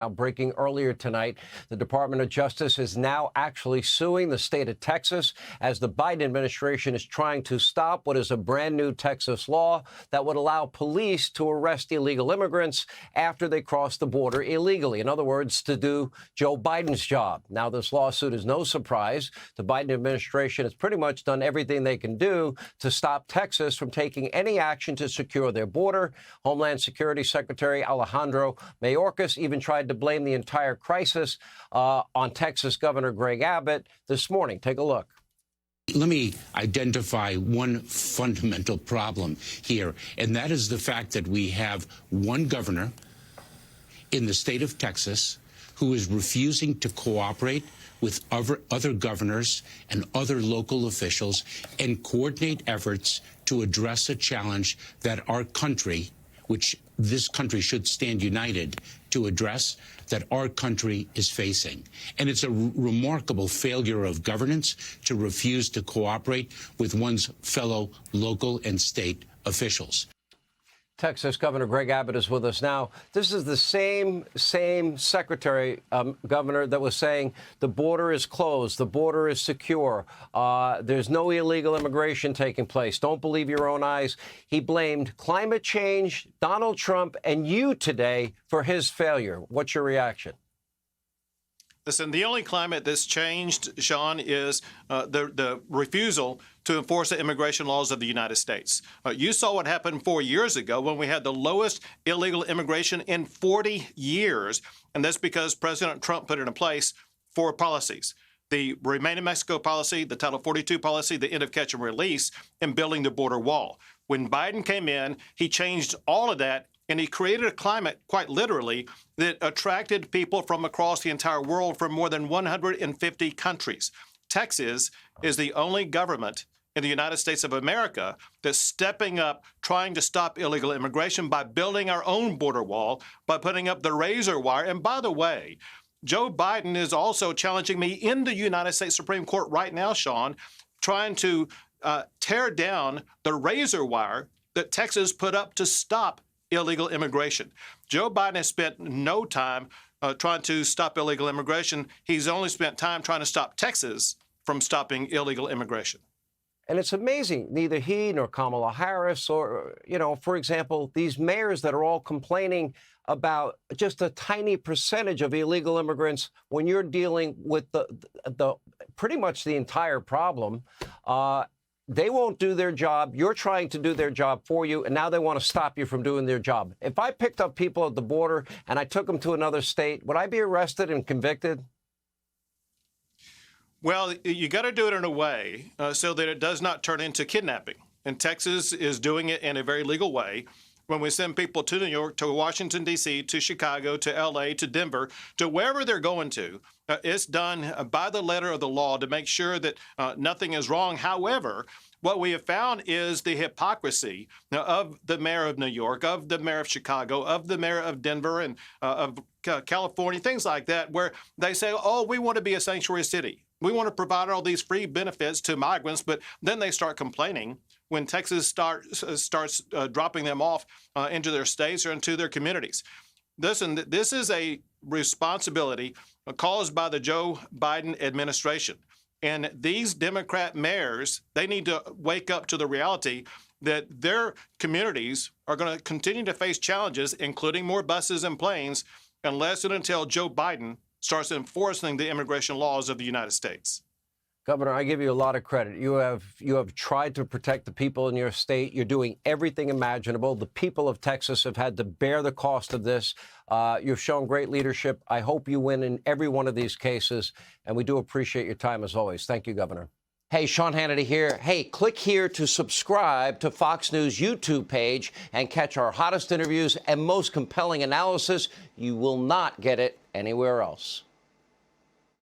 Now, breaking earlier tonight, the Department of Justice is now actually suing the state of Texas as the Biden administration is trying to stop what is a brand new Texas law that would allow police to arrest illegal immigrants after they cross the border illegally. In other words, to do Joe Biden's job. Now, this lawsuit is no surprise. The Biden administration has pretty much done everything they can do to stop Texas from taking any action to secure their border. Homeland Security Secretary Alejandro Mayorkas even tried to blame the entire crisis on Texas Governor Greg Abbott this morning. Take a look. Let me identify one fundamental problem here, and that is the fact that we have one governor in the state of Texas who is refusing to cooperate with other governors and other local officials and coordinate efforts to address a challenge that our country, which this country should stand united to address, that our country is facing. And it's a remarkable failure of governance to refuse to cooperate with one's fellow local and state officials. Texas Governor Greg Abbott is with us now. This is the same secretary, governor, that was saying the border is closed, the border is secure, there's no illegal immigration taking place. Don't believe your own eyes. He blamed climate change, Donald Trump, and you today for his failure. What's your reaction? Listen, the only climate that's changed, Sean, is the refusal to enforce the immigration laws of the United States. You saw what happened 4 years ago when we had the lowest illegal immigration in 40 years, and that's because President Trump put into place 4 policies: the Remain in Mexico policy, the Title 42 policy, the end of catch and release, and building the border wall. When Biden came in, he changed all of that, and he created a climate, quite literally, that attracted people from across the entire world from more than 150 countries. Texas is the only government in the United States of America that's stepping up, trying to stop illegal immigration by building our own border wall, by putting up the razor wire. And by the way, Joe Biden is also challenging me in the United States Supreme Court right now, Sean, trying to tear down the razor wire that Texas put up to stop illegal immigration. Joe Biden has spent no time trying to stop illegal immigration. He's only spent time trying to stop Texas from stopping illegal immigration. And it's amazing, neither he nor Kamala Harris or, for example, these mayors that are all complaining about just a tiny percentage of illegal immigrants when you're dealing with the pretty much the entire problem. They won't do their job. You're trying to do their job for you, and now they want to stop you from doing their job. If I picked up people at the border and I took them to another state, would I be arrested and convicted? Well, you got to do it in a way so that it does not turn into kidnapping. And Texas is doing it in a very legal way. When we send people to New York, to Washington, D.C., to Chicago, to L.A., to Denver, to wherever they're going to, it's done by the letter of the law to make sure that nothing is wrong. However, what we have found is the hypocrisy of the mayor of New York, of the mayor of Chicago, of the mayor of Denver, and of California, things like that, where they say, oh, we want to be a sanctuary city. We want to provide all these free benefits to migrants, but then they start complaining when Texas starts dropping them off into their states or into their communities. Listen, this is a responsibility caused by the Joe Biden administration. And these Democrat mayors, they need to wake up to the reality that their communities are going to continue to face challenges, including more buses and planes, unless and until Joe Biden starts enforcing the immigration laws of the United States. Governor, I give you a lot of credit. You have tried to protect the people in your state. You're doing everything imaginable. The people of Texas have had to bear the cost of this. You've shown great leadership. I hope you win in every one of these cases, and we do appreciate your time as always. Thank you, Governor. Hey, Sean Hannity here. Hey, click here to subscribe to Fox News YouTube page and catch our hottest interviews and most compelling analysis. You will not get it anywhere else.